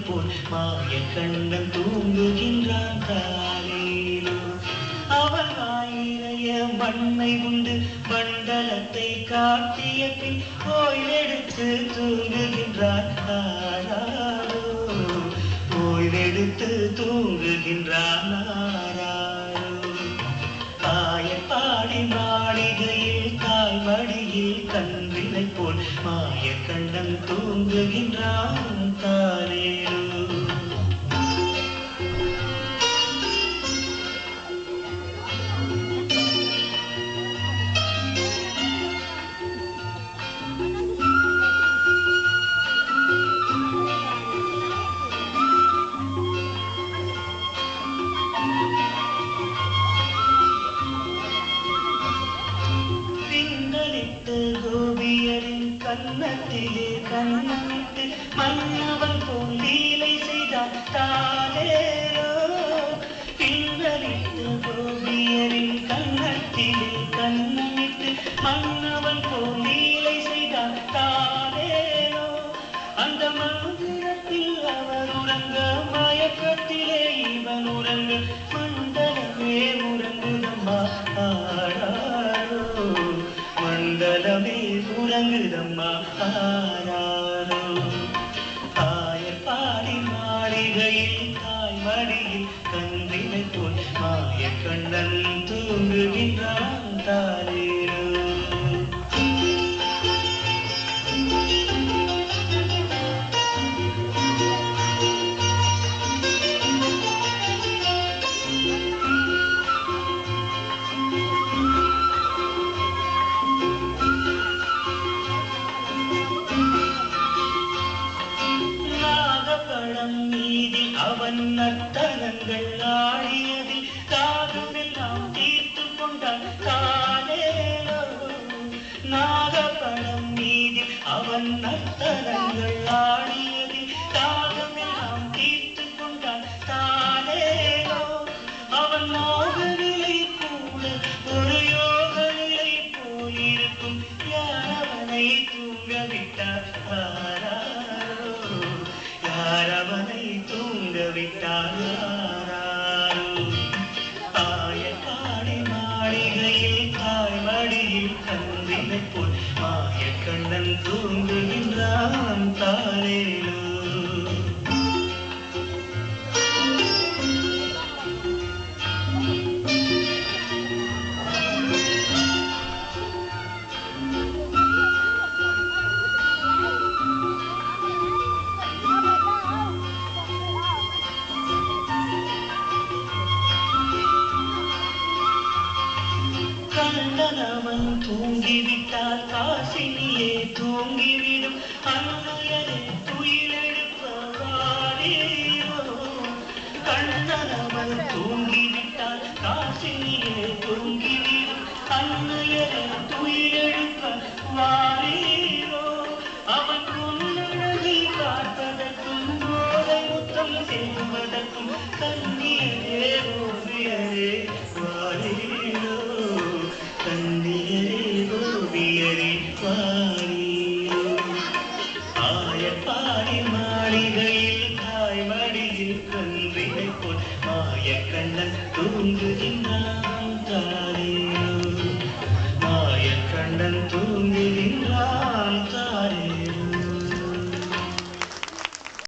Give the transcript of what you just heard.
போல் மாயக்கண்ணன் தூங்குகின்றான் தாலேலோ. அவன் வாயிலைய மண்ணை உண்டு மண்டலத்தை காட்டிய பின் ஓய்வெடுத்து தூங்குகின்றான் ஆராரோ. ஓய்வெடுத்து தூங்குகின்றான் ஆராரோ. ஆயப்பாடி மாளிகையில் தாய் மடியில் கன்றினை போல் மாயக்கண்ணன் தூங்குகின்றான் தாலேலோ. கோபியரின் கன்னத்திலே கண்ணமிட்டு மன்னவன் போல் லீலை செய்தான் தாலேலோ. பின்னலிட்டு கோபியரின் கன்னத்திலே கண்ணமிட்டு மன்னவன் போல் லீலை செய்தான் தாலேலோ. அந்த மந்திரத்தில் அவர் உறங்க மயக்கத்திலே இவன் உறங்க மண்டலமே உறங்குதம்மா ஆராரோ. மண்டலமே உறங்குதம்மா ஆராரோ. ஆயப்பாடி மாளிகையில் தாய் மடியில் கன்றினை போல் மாயக்கண்ணன் தூங்குகின்றான் தாலேலோ. மீதில் அவன் நர்த்தனங்கள் ஆடியதில் தாகமெல்லாம் தீர்த்து கொண்டான் தாலேலோ. நாகப்படம் மீதில் அவன் நர்த்தனங்கள் ஆடியதில் தாகமெல்லாம் தீர்த்து கொண்டான் தாலேலோ. அவன் மோக நிலை கூட ஒரு யோக நிலை போயிருக்கும் யாரவனை தூங்க விட்டார் அவனை தூங்க விட்டார் ஆராரோ. ஆயப்பாடி மாளிகையில் தாய் மடியில் கன்றினை போல் மாயக்கண்ணன் தூங்குகின்றான் தாலேலோ. கண்ணனவன் தூங்கிவிட்டால் காசினியே தூங்கிவிடும் அன்னையரே துயிலெழுப்பவாரீரோ. கண்ணனவன் தூங்கிவிட்டால் காசினியே தூங்கிவிடும் அன்னையரே துயிலெழுப்பவாரீரோ. அவன் பொன்னழகை பார்ப்பதற்கும் போதை முத்தம் செய்வதற்கும் கண்ணியரே ஓவியரே வாரீரோ. கண்ணியரே கோபியரே வாரீரோ. ஆயப்பாடி மாளிகையில் தாய் மடியில் கன்றினை போல் மாயக்கண்ணன் தூங்குகின்றான் தாலேலோ. மாயக்கண்ணன் தூங்கு